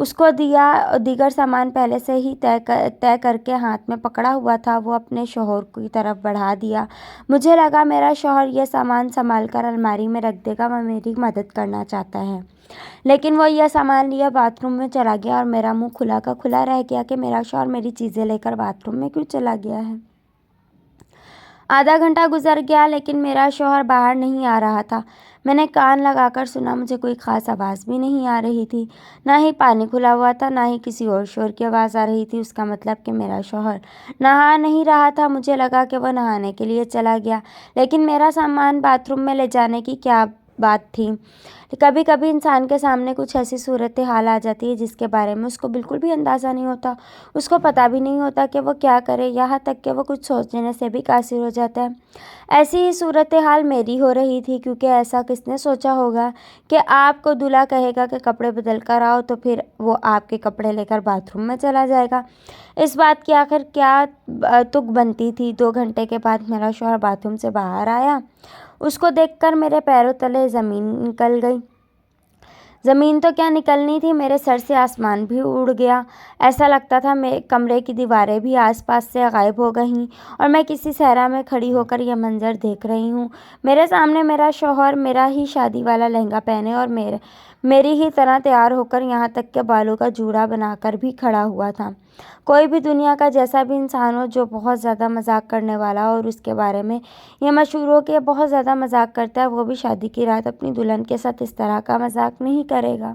اس کو دیگر سامان پہلے سے ہی طے کر کے ہاتھ میں پکڑا ہوا تھا وہ اپنے شوہر کی طرف بڑھا دیا۔ مجھے لگا میرا شوہر یہ سامان سنبھال کر الماری میں رکھ دے گا، وہ میری مدد کرنا چاہتا ہے، لیکن وہ یہ سامان لیا باتھ روم میں چلا گیا اور میرا منہ کھلا کا کھلا رہ گیا کہ میرا شوہر میری چیزیں لے کر باتھ روم میں کیوں چلا گیا ہے۔ آدھا گھنٹہ گزر گیا لیکن میرا شوہر باہر نہیں آ رہا تھا۔ میں نے کان لگا کر سنا، مجھے کوئی خاص آواز بھی نہیں آ رہی تھی، نہ ہی پانی کھلا ہوا تھا، نہ ہی کسی اور شور کی آواز آ رہی تھی۔ اس کا مطلب کہ میرا شوہر نہا نہیں رہا تھا۔ مجھے لگا کہ وہ نہانے کے لیے چلا گیا، لیکن میرا سامان باتھ روم میں لے جانے کی کیا بات تھی۔ کبھی کبھی انسان کے سامنے کچھ ایسی صورتحال آ جاتی ہے جس کے بارے میں اس کو بالکل بھی اندازہ نہیں ہوتا، اس کو پتہ بھی نہیں ہوتا کہ وہ کیا کرے، یہاں تک کہ وہ کچھ سوچنے سے بھی قاصر ہو جاتا ہے۔ ایسی ہی صورتحال میری ہو رہی تھی، کیونکہ ایسا کس نے سوچا ہوگا کہ آپ کو دلہا کہے گا کہ کپڑے بدل کر آؤ تو پھر وہ آپ کے کپڑے لے کر باتھ روم میں چلا جائے گا۔ اس بات کی آخر کیا تک بنتی تھی؟ 2 گھنٹے کے بعد میرا شوہر باتھ روم سے باہر آیا۔ اس کو دیکھ کر میرے پیروں تلے زمین نکل گئی۔ زمین تو کیا نکلنی تھی، میرے سر سے آسمان بھی اڑ گیا۔ ایسا لگتا تھا کمرے کی دیواریں بھی آس پاس سے غائب ہو گئیں اور میں کسی صحرا میں کھڑی ہو کر یہ منظر دیکھ رہی ہوں۔ میرے سامنے میرا شوہر میرا ہی شادی والا لہنگا پہنے اور میری ہی طرح تیار ہو کر، یہاں تک کہ بالوں کا جوڑا بنا کر بھی کھڑا ہوا تھا۔ کوئی بھی دنیا کا جیسا بھی انسان ہو جو بہت زیادہ مذاق کرنے والا ہو اور اس کے بارے میں یہ مشہور ہو کہ یہ بہت زیادہ مذاق کرتا ہے، وہ بھی شادی کی رات اپنی دلہن کے ساتھ اس طرح کا مذاق نہیں کرے گا۔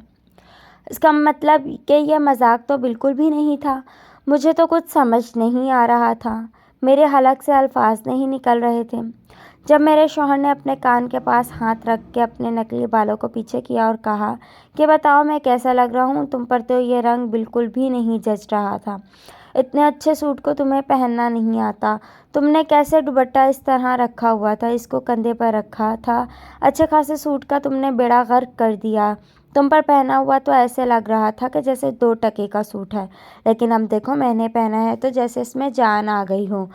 اس کا مطلب کہ یہ مذاق تو بالکل بھی نہیں تھا۔ مجھے تو کچھ سمجھ نہیں آ رہا تھا، میرے حلق سے الفاظ نہیں نکل رہے تھے۔ جب میرے شوہر نے اپنے کان کے پاس ہاتھ رکھ کے اپنے نکلی بالوں کو پیچھے کیا اور کہا کہ بتاؤ میں کیسا لگ رہا ہوں، تم پر تو یہ رنگ بالکل بھی نہیں جچ رہا تھا، اتنے اچھے سوٹ کو تمہیں پہننا نہیں آتا، تم نے کیسے دوپٹہ اس طرح رکھا ہوا تھا، اس کو کندھے پر رکھا تھا، اچھے خاصے سوٹ کا تم نے بیڑا غرق کر دیا، تم پر پہنا ہوا تو ایسے لگ رہا تھا کہ جیسے 2 ٹکے کا سوٹ ہے، لیکن اب دیکھو میں نے پہنا ہے تو جیسے اس میں جان آ گئی ہو،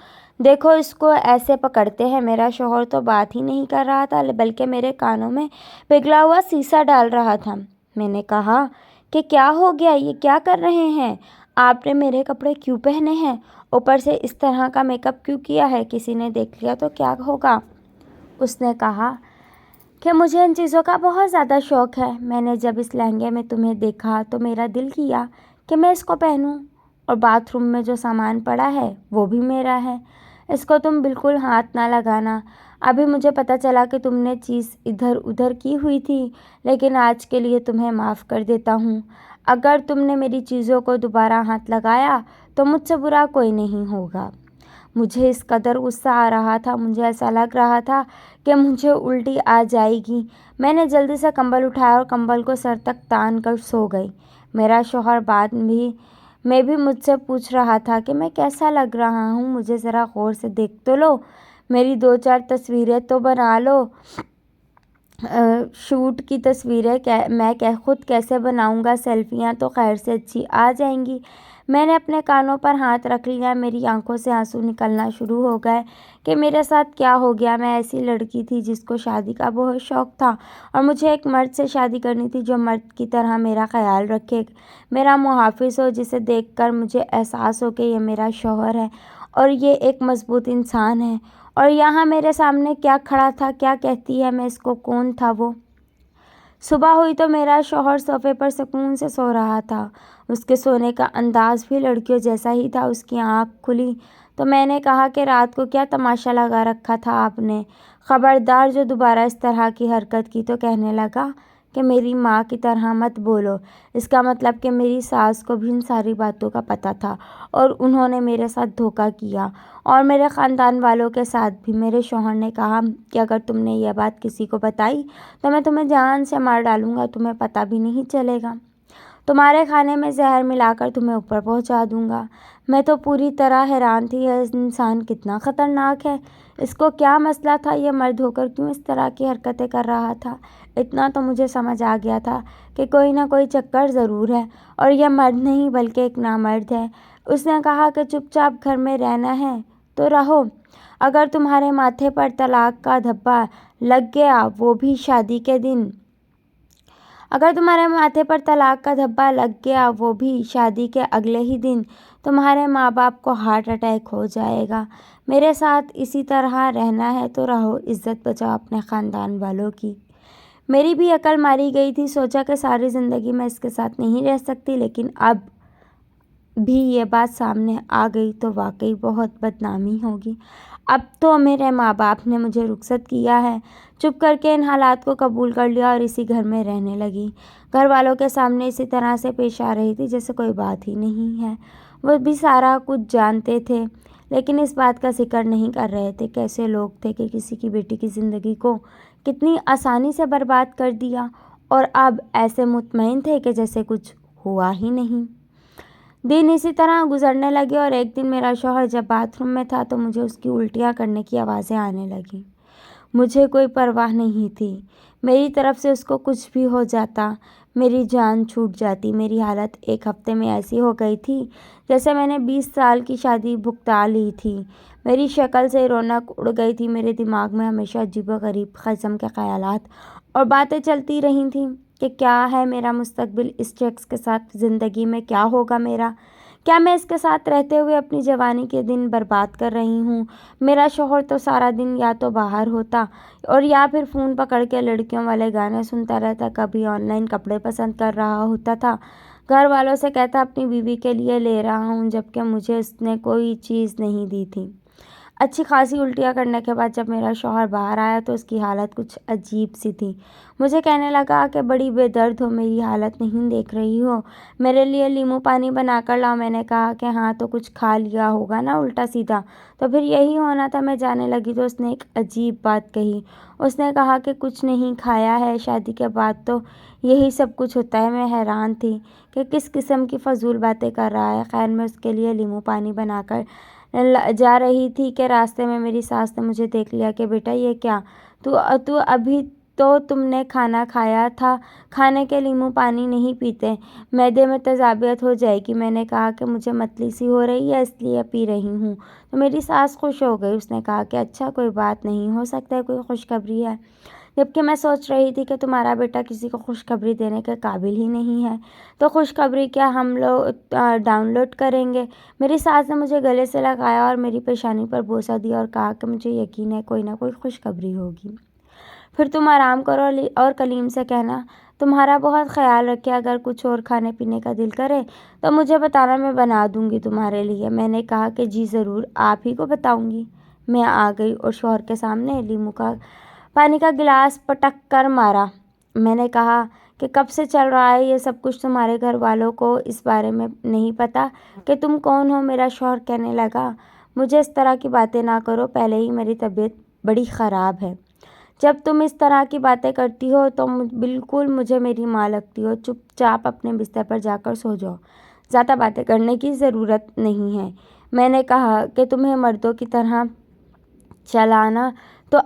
دیکھو اس کو ایسے پکڑتے ہیں۔ میرا شوہر تو بات ہی نہیں کر رہا تھا بلکہ میرے کانوں میں پگھلا ہوا سیسا ڈال رہا تھا۔ میں نے کہا کہ کیا ہو گیا، یہ کیا کر رہے ہیں آپ نے میرے کپڑے کیوں پہنے ہیں، اوپر سے اس طرح کا میک اپ کیوں کیا ہے، کسی نے دیکھ لیا تو کیا ہوگا۔ اس نے کہا کہ مجھے ان چیزوں کا بہت زیادہ شوق ہے، میں نے جب اس لہنگے میں تمہیں دیکھا تو میرا دل کیا کہ میں اس کو پہنوں، اور باتھ روم میں جو سامان پڑا ہے وہ بھی میرا ہے، اس کو تم بالکل ہاتھ نہ لگانا۔ ابھی مجھے پتہ چلا کہ تم نے چیز ادھر ادھر کی ہوئی تھی، لیکن آج کے لیے تمہیں معاف کر دیتا ہوں۔ اگر تم نے میری چیزوں کو دوبارہ ہاتھ لگایا تو مجھ سے برا کوئی نہیں ہوگا۔ مجھے اس قدر غصہ آ رہا تھا، مجھے ایسا لگ رہا تھا کہ مجھے الٹی آ جائے گی۔ میں نے جلدی سے کمبل اٹھایا اور کمبل کو سر تک تان کر سو گئی۔ میرا شوہر بعد میں بھی مجھ سے پوچھ رہا تھا کہ میں کیسا لگ رہا ہوں، مجھے ذرا غور سے دیکھ تو لو، میری 2-4 تصویریں تو بنا لو، شوٹ کی تصویریں میں خود کیسے بناؤں گا، سیلفیاں تو خیر سے اچھی آ جائیں گی۔ میں نے اپنے کانوں پر ہاتھ رکھ لیا، میری آنکھوں سے آنسو نکلنا شروع ہو گئے کہ میرے ساتھ کیا ہو گیا۔ میں ایسی لڑکی تھی جس کو شادی کا بہت شوق تھا اور مجھے ایک مرد سے شادی کرنی تھی جو مرد کی طرح میرا خیال رکھے، میرا محافظ ہو، جسے دیکھ کر مجھے احساس ہو کہ یہ میرا شوہر ہے اور یہ ایک مضبوط انسان ہے، اور یہاں میرے سامنے کیا کھڑا تھا، کیا کہتی ہے میں اس کو، کون تھا وہ۔ صبح ہوئی تو میرا شوہر صوفے پر سکون سے سو رہا تھا، اس کے سونے کا انداز بھی لڑکیوں جیسا ہی تھا۔ اس کی آنکھ کھلی تو میں نے کہا کہ رات کو کیا تماشا لگا رکھا تھا آپ نے، خبردار جو دوبارہ اس طرح کی حرکت کی۔ تو کہنے لگا کہ میری ماں کی طرح مت بولو، اس کا مطلب کہ میری ساس کو بھی ان ساری باتوں کا پتہ تھا اور انہوں نے میرے ساتھ دھوکہ کیا اور میرے خاندان والوں کے ساتھ بھی۔ میرے شوہر نے کہا کہ اگر تم نے یہ بات کسی کو بتائی تو میں تمہیں جان سے مار ڈالوں گا، تمہیں پتہ بھی نہیں چلے گا، تمہارے کھانے میں زہر ملا کر تمہیں اوپر پہنچا دوں گا۔ میں تو پوری طرح حیران تھی، یہ انسان کتنا خطرناک ہے، اس کو کیا مسئلہ تھا، یہ مرد ہو کر کیوں اس طرح کی حرکتیں کر رہا تھا۔ اتنا تو مجھے سمجھ آ گیا تھا کہ کوئی نہ کوئی چکر ضرور ہے اور یہ مرد نہیں بلکہ ایک نامرد ہے۔ اس نے کہا کہ چپ چاپ گھر میں رہنا ہے تو رہو، اگر تمہارے ماتھے پر طلاق کا دھبا لگ گیا وہ بھی شادی کے دن، اگر تمہارے ماتھے پر طلاق کا دھبا لگ گیا، وہ بھی شادی کے اگلے ہی دن، تمہارے ماں باپ کو ہارٹ اٹیک ہو جائے گا۔ میرے ساتھ اسی طرح رہنا ہے تو رہو، عزت بچاؤ اپنے خاندان والوں کی۔ میری بھی عقل ماری گئی تھی، سوچا کہ ساری زندگی میں اس کے ساتھ نہیں رہ سکتی، لیکن اب بھی یہ بات سامنے آ گئی تو واقعی بہت بدنامی ہوگی۔ اب تو میرے ماں باپ نے مجھے رخصت کیا ہے۔ چپ کر کے ان حالات کو قبول کر لیا اور اسی گھر میں رہنے لگی۔ گھر والوں کے سامنے اسی طرح سے پیش آ رہی تھی جیسے کوئی بات ہی نہیں ہے۔ وہ بھی سارا کچھ جانتے تھے، لیکن اس بات کا ذکر نہیں کر رہے تھے۔ کیسے لوگ تھے کہ کسی کی بیٹی کی زندگی کو کتنی آسانی سے برباد کر دیا، اور اب ایسے مطمئن تھے کہ جیسے کچھ ہوا ہی نہیں۔ دن اسی طرح گزرنے لگے اور ایک دن میرا شوہر جب باتھ روم میں تھا تو مجھے اس کی الٹیاں کرنے کی آوازیں آنے لگیں۔ مجھے کوئی پرواہ نہیں تھی، میری طرف سے اس کو کچھ بھی ہو جاتا، میری جان چھوٹ جاتی۔ میری حالت ایک ہفتے میں ایسی ہو گئی تھی جیسے میں نے 20 سال کی شادی بھگتا لی تھی۔ میری شکل سے رونق اڑ گئی تھی، میرے دماغ میں ہمیشہ عجیب و غریب قسم کے خیالات اور باتیں چلتی رہی تھیں کہ کیا ہے میرا مستقبل اس شخص کے ساتھ، زندگی میں کیا ہوگا میرا، کیا میں اس کے ساتھ رہتے ہوئے اپنی جوانی کے دن برباد کر رہی ہوں۔ میرا شوہر تو سارا دن یا تو باہر ہوتا اور یا پھر فون پکڑ کے لڑکیوں والے گانے سنتا رہتا، کبھی آن لائن کپڑے پسند کر رہا ہوتا تھا، گھر والوں سے کہتا اپنی بیوی کے لیے لے رہا ہوں، جبکہ مجھے اس نے کوئی چیز نہیں دی تھی۔ اچھی خاصی الٹیاں کرنے کے بعد جب میرا شوہر باہر آیا تو اس کی حالت کچھ عجیب سی تھی۔ مجھے کہنے لگا کہ بڑی بے درد ہو، میری حالت نہیں دیکھ رہی ہو، میرے لیے لیمو پانی بنا کر لاؤ۔ میں نے کہا کہ ہاں تو کچھ کھا لیا ہوگا نا الٹا سیدھا، تو پھر یہی ہونا تھا۔ میں جانے لگی تو اس نے ایک عجیب بات کہی، اس نے کہا کہ کچھ نہیں کھایا ہے، شادی کے بعد تو یہی سب کچھ ہوتا ہے۔ میں حیران تھی کہ کس قسم کی فضول باتیں کر رہا ہے۔ خیر میں اس کے لیے لیمو پانی بنا کر جا رہی تھی کہ راستے میں میری ساس نے مجھے دیکھ لیا کہ بیٹا یہ کیا، تو ابھی تو تم نے کھانا کھایا تھا، کھانے کے لیمو پانی نہیں پیتے، معدے میں تیزابیت ہو جائے گی۔ میں نے کہا کہ مجھے متلی سی ہو رہی ہے اس لیے پی رہی ہوں، تو میری ساس خوش ہو گئی۔ اس نے کہا کہ اچھا کوئی بات نہیں، ہو سکتا ہے کوئی خوشخبری ہے، جبکہ میں سوچ رہی تھی کہ تمہارا بیٹا کسی کو خوشخبری دینے کے قابل ہی نہیں ہے، تو خوشخبری کیا ہم لوگ ڈاؤن لوڈ کریں گے۔ میری ساس نے مجھے گلے سے لگایا اور میری پیشانی پر بوسہ دیا اور کہا کہ مجھے یقین ہے کوئی نہ کوئی خوشخبری ہوگی۔ پھر تم آرام کرو اور کلیم سے کہنا تمہارا بہت خیال رکھے، اگر کچھ اور کھانے پینے کا دل کرے تو مجھے بتانا، میں بنا دوں گی تمہارے لیے۔ میں نے کہا کہ جی ضرور، آپ ہی کو بتاؤں گی۔ میں آ گئی اور شوہر کے سامنے لیمو کا پانی کا گلاس پٹک کر مارا۔ میں نے کہا کہ کب سے چل رہا ہے یہ سب کچھ، تمہارے گھر والوں کو اس بارے میں نہیں پتا کہ تم کون ہو۔ میرا شوہر کہنے لگا مجھے اس طرح کی باتیں نہ کرو، پہلے ہی میری طبیعت بڑی خراب ہے، جب تم اس طرح کی باتیں کرتی ہو تو بالکل مجھے میری ماں لگتی ہو۔ چپ چاپ اپنے بستر پر جا کر سو جاؤ، زیادہ باتیں کرنے کی ضرورت نہیں ہے۔ میں نے کہا کہ تمہیں مردوں کی طرح چلانا تو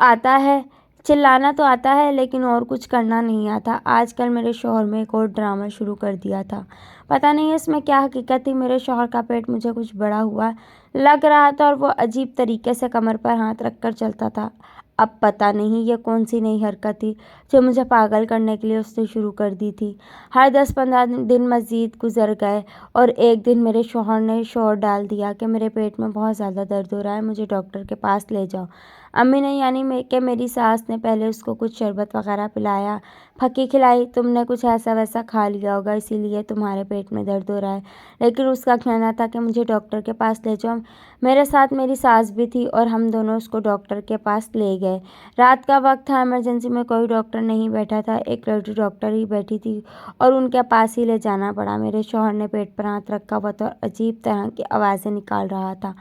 آتا ہے لیکن اور کچھ کرنا نہیں آتا۔ آج کل میرے شوہر میں ایک اور ڈرامہ شروع کر دیا تھا، پتہ نہیں اس میں کیا حقیقت تھی۔ میرے شوہر کا پیٹ مجھے کچھ بڑا ہوا لگ رہا تھا اور وہ عجیب طریقے سے کمر پر ہاتھ رکھ کر چلتا تھا۔ اب پتہ نہیں یہ کون سی نئی حرکت تھی جو مجھے پاگل کرنے کے لیے اس نے شروع کر دی تھی۔ ہر 10-15 دن مزید گزر گئے اور ایک دن میرے شوہر نے شور ڈال دیا کہ میرے پیٹ میں بہت زیادہ درد ہو رہا ہے، مجھے ڈاکٹر کے پاس لے جاؤ۔ امی نے یعنی کہ میری ساس نے پہلے اس کو کچھ شربت وغیرہ پلایا، پھکی کھلائی، تم نے کچھ ایسا ویسا کھا لیا ہوگا اسی لیے تمہارے پیٹ میں درد ہو رہا ہے، لیکن اس کا کہنا تھا کہ مجھے ڈاکٹر کے پاس لے جاؤ۔ میرے ساتھ میری ساس بھی تھی اور ہم دونوں اس کو ڈاکٹر کے پاس لے گئے۔ رات کا وقت تھا، ایمرجنسی میں کوئی ڈاکٹر نہیں بیٹھا تھا، ایک لیڈی ڈاکٹر ہی بیٹھی تھی اور ان کے پاس ہی لے جانا پڑا۔ میرے شوہر نے پیٹ پر ہاتھ رکھا ہوا تھا اور عجیب طرح کی آوازیں نکال رہا تھا۔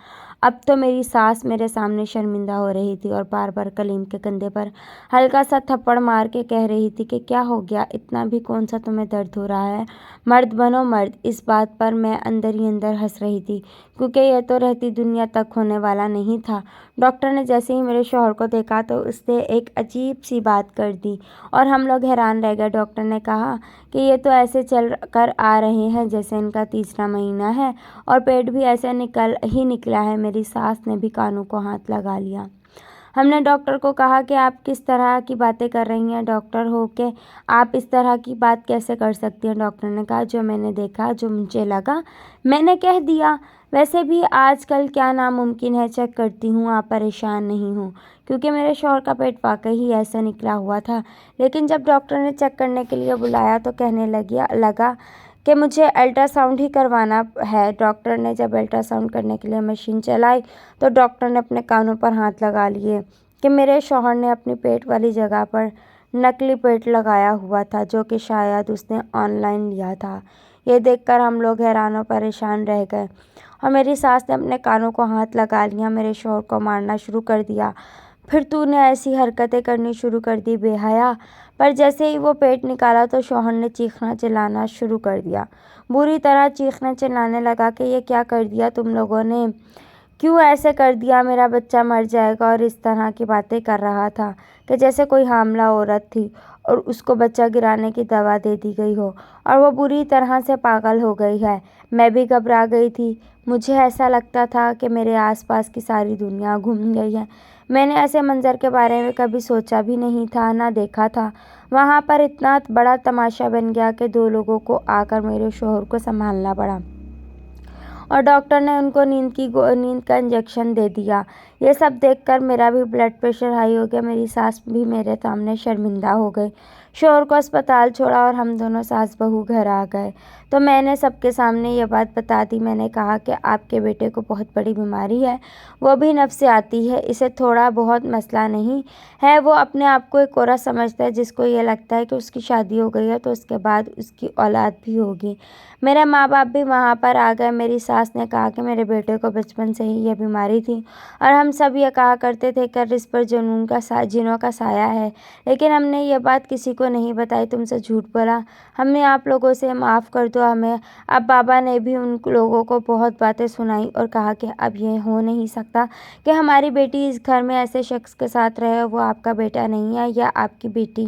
اب تو میری ساس میرے سامنے شرمندہ ہو رہی تھی اور بار بار کلیم کے کندھے پر ہلکا سا تھپڑ مار کے کہہ رہی تھی کہ کیا ہو گیا، اتنا بھی کون سا تمہیں درد ہو رہا ہے، مرد بنو مرد۔ اس بات پر میں اندر ہی اندر ہنس رہی تھی کیونکہ یہ تو رہتی دنیا تک ہونے والا نہیں تھا۔ ڈاکٹر نے جیسے ہی میرے شوہر کو دیکھا تو اس نے ایک عجیب سی بات کر دی اور ہم لوگ حیران رہ گئے۔ ڈاکٹر نے کہا کہ یہ تو ایسے چل کر آ رہے ہیں جیسے ان کا تیسرا مہینہ ہے اور پیٹ بھی ایسے نکلا ہے۔ میری ساس نے بھی کانوں کو ہاتھ لگا لیا۔ ہم نے ڈاکٹر کو کہا کہ آپ کس طرح کی باتیں کر رہی ہیں، ڈاکٹر ہو کے آپ اس طرح کی بات کیسے کر سکتی ہیں؟ ڈاکٹر نے کہا جو میں نے دیکھا، جو مجھے لگا میں نے کہہ دیا۔ ویسے بھی آج کل کیا ناممکن ہے، چیک کرتی ہوں، آپ پریشان نہیں ہوں، کیونکہ میرے شوہر کا پیٹ واقعی ہی ایسا نکلا ہوا تھا۔ لیکن جب ڈاکٹر نے چیک کرنے کے لیے بلایا تو کہنے لگا کہ مجھے الٹرا ساؤنڈ ہی کروانا ہے۔ ڈاکٹر نے جب الٹرا ساؤنڈ کرنے کے لیے مشین چلائی تو ڈاکٹر نے اپنے کانوں پر ہاتھ لگا لیے کہ میرے شوہر نے اپنی پیٹ والی جگہ پر نکلی پیٹ لگایا ہوا تھا، جو کہ شاید اس نے آن لائن لیا تھا۔ یہ دیکھ کر ہم لوگ حیران و پریشان رہ گئے اور میری ساس نے اپنے کانوں کو ہاتھ لگا لیا، میرے شوہر کو مارنا شروع کر دیا۔ پھر تو نے ایسی حرکتیں کرنی شروع کر دی بے حیا۔ پر جیسے ہی وہ پیٹ نکالا تو شوہر نے چیخنا چلانا شروع کر دیا، بری طرح چیخنے چلانے لگا کہ یہ کیا کر دیا تم لوگوں نے، کیوں ایسے کر دیا، میرا بچہ مر جائے گا، اور اس طرح کی باتیں کر رہا تھا کہ جیسے کوئی حاملہ عورت تھی اور اس کو بچہ گرانے کی دوا دے دی گئی ہو اور وہ بری طرح سے پاگل ہو گئی ہے۔ میں بھی گھبرا گئی تھی، مجھے ایسا لگتا تھا کہ میرے آس پاس کی ساری دنیا گھوم گئی ہے۔ میں نے ایسے منظر کے بارے میں کبھی سوچا بھی نہیں تھا، نہ دیکھا تھا۔ وہاں پر اتنا بڑا تماشا بن گیا کہ 2 لوگوں کو آ کر میرے شوہر کو سنبھالنا پڑا اور ڈاکٹر نے ان کو نیند کا انجیکشن دے دیا۔ یہ سب دیکھ کر میرا بھی بلڈ پریشر ہائی ہو گیا، میری ساس بھی میرے سامنے شرمندہ ہو گئی۔ شوہر کو اسپتال چھوڑا اور ہم دونوں ساس بہو گھر آ گئے تو میں نے سب کے سامنے یہ بات بتا دی۔ میں نے کہا کہ آپ کے بیٹے کو بہت بڑی بیماری ہے، وہ بھی نفسیاتی ہے، اسے تھوڑا بہت مسئلہ نہیں ہے، وہ اپنے آپ کو ایک عورت سمجھتا ہے جس کو یہ لگتا ہے کہ اس کی شادی ہو گئی ہے تو اس کے بعد اس کی اولاد بھی ہوگی۔ میرے ماں باپ بھی وہاں پر آ گئے۔ میری ساس نے کہا کہ میرے بیٹے کو بچپن سے ہی یہ بیماری تھی اور ہم سب یہ کہا کرتے تھے کہ رزق پر جنوں کا سایہ ہے، لیکن ہم نے یہ بات کسی کو نہیں بتائی، تم سے جھوٹ بولا، ہم نے آپ لوگوں سے، معاف کر دو ہمیں۔ اب بابا نے بھی ان لوگوں کو بہت باتیں سنائیں اور کہا کہ اب یہ ہو نہیں سکتا کہ ہماری بیٹی اس گھر میں ایسے شخص کے ساتھ رہے، وہ آپ کا بیٹا نہیں ہے، یا آپ کی بیٹی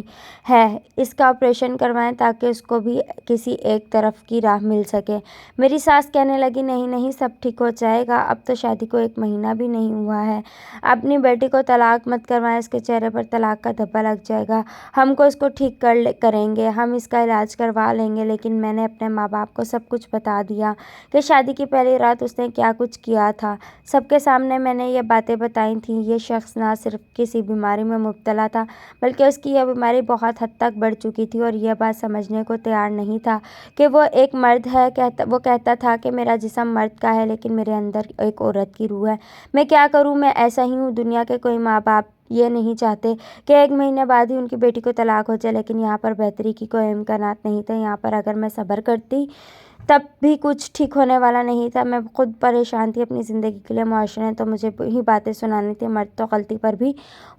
ہے، اس کا آپریشن کروائیں تاکہ اس کو بھی کسی ایک طرف کی راہ مل سکے۔ میری ساس کہنے لگی نہیں نہیں، سب ٹھیک ہو جائے گا، اب تو شادی کو 1 مہینہ بھی نہیں ہوا ہے، اپنی بیٹی کو طلاق مت کروائیں، اس کے چہرے پر طلاق کا دھبا لگ جائے گا، ہم کو اس کو ٹھیک کریں گے، ہم اس کا علاج کروا لیں گے۔ لیکن میں نے اپنے ماں باپ کو سب کچھ بتا دیا کہ شادی کی پہلی رات اس نے کیا کچھ کیا تھا۔ سب کے سامنے میں نے یہ باتیں بتائی تھیں۔ یہ شخص نہ صرف کسی بیماری میں مبتلا تھا بلکہ اس کی یہ بیماری بہت حد تک بڑھ چکی تھی اور یہ بات سمجھنے کو تیار نہیں تھا کہ وہ ایک مرد ہے۔ وہ کہتا تھا کہ میرا جسم مرد کا ہے لیکن میرے اندر ایک عورت کی روح ہے، میں کیا کروں، میں ایسا ہی ہوں۔ دنیا کے کوئی ماں باپ یہ نہیں چاہتے کہ 1 مہینے بعد ہی ان کی بیٹی کو طلاق ہو جائے، لیکن یہاں پر بہتری کی کوئی امکانات نہیں تھے۔ یہاں پر اگر میں صبر کرتی تب بھی کچھ ٹھیک ہونے والا نہیں تھا۔ میں خود پریشان تھی اپنی زندگی کے لیے۔ معاشرے نے تو مجھے ہی باتیں سنانی تھی، مرد تو غلطی پر بھی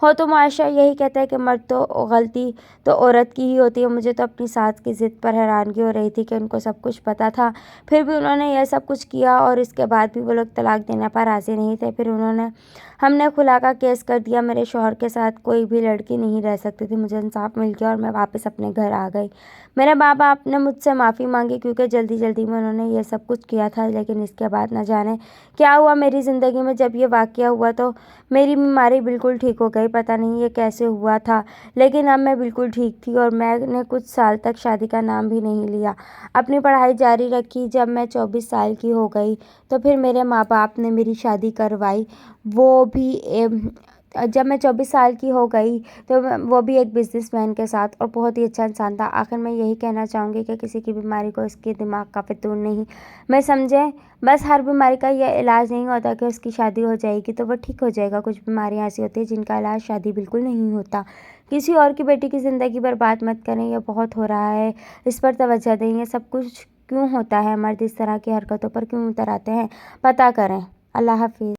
ہو تو معاشرہ یہی کہتا ہے کہ مرد تو غلطی تو عورت کی ہی ہوتی ہے۔ مجھے تو اپنی ساس کی ضد پر حیرانگی ہو رہی تھی کہ ان کو سب کچھ پتہ تھا، پھر بھی انہوں نے یہ سب کچھ کیا اور اس کے بعد بھی وہ لوگ طلاق دینے پر راضی نہیں تھے۔ پھر ہم نے خلا کا کیس کر دیا۔ میرے شوہر کے ساتھ کوئی بھی لڑکی نہیں رہ سکتی تھی۔ مجھے انصاف مل گیا اور میں واپس اپنے گھر آ گئی۔ میرے ماں باپ نے مجھ سے معافی مانگی کیونکہ جلدی میں انہوں نے یہ سب کچھ کیا تھا، لیکن اس کے بعد نہ جانے کیا ہوا میری زندگی میں۔ جب یہ واقعہ ہوا تو میری بیماری بالکل ٹھیک ہو گئی، پتہ نہیں یہ کیسے ہوا تھا، لیکن اب میں بالکل ٹھیک تھی اور میں نے کچھ سال تک شادی کا نام بھی نہیں لیا، اپنی پڑھائی جاری رکھی۔ جب میں 24 سال کی ہو گئی تو پھر میرے ماں باپ نے میری شادی کروائی، وہ بھی جب میں 24 سال کی ہو گئی تو وہ بھی ایک بزنس مین کے ساتھ، اور بہت ہی اچھا انسان تھا۔ آخر میں یہی کہنا چاہوں گی کہ کسی کی بیماری کو اس کے دماغ کا فتور نہیں میں سمجھیں، بس ہر بیماری کا یہ علاج نہیں ہوتا کہ اس کی شادی ہو جائے گی تو وہ ٹھیک ہو جائے گا۔ کچھ بیماریاں ایسی ہوتی ہیں جن کا علاج شادی بالکل نہیں ہوتا۔ کسی اور کی بیٹی کی زندگی برباد مت کریں، یہ بہت ہو رہا ہے، اس پر توجہ دیں۔ یہ سب کچھ کیوں ہوتا ہے، مرد اس طرح کی حرکتوں پر کیوں اتر آتے ہیں، پتہ کریں۔ اللہ حافظ۔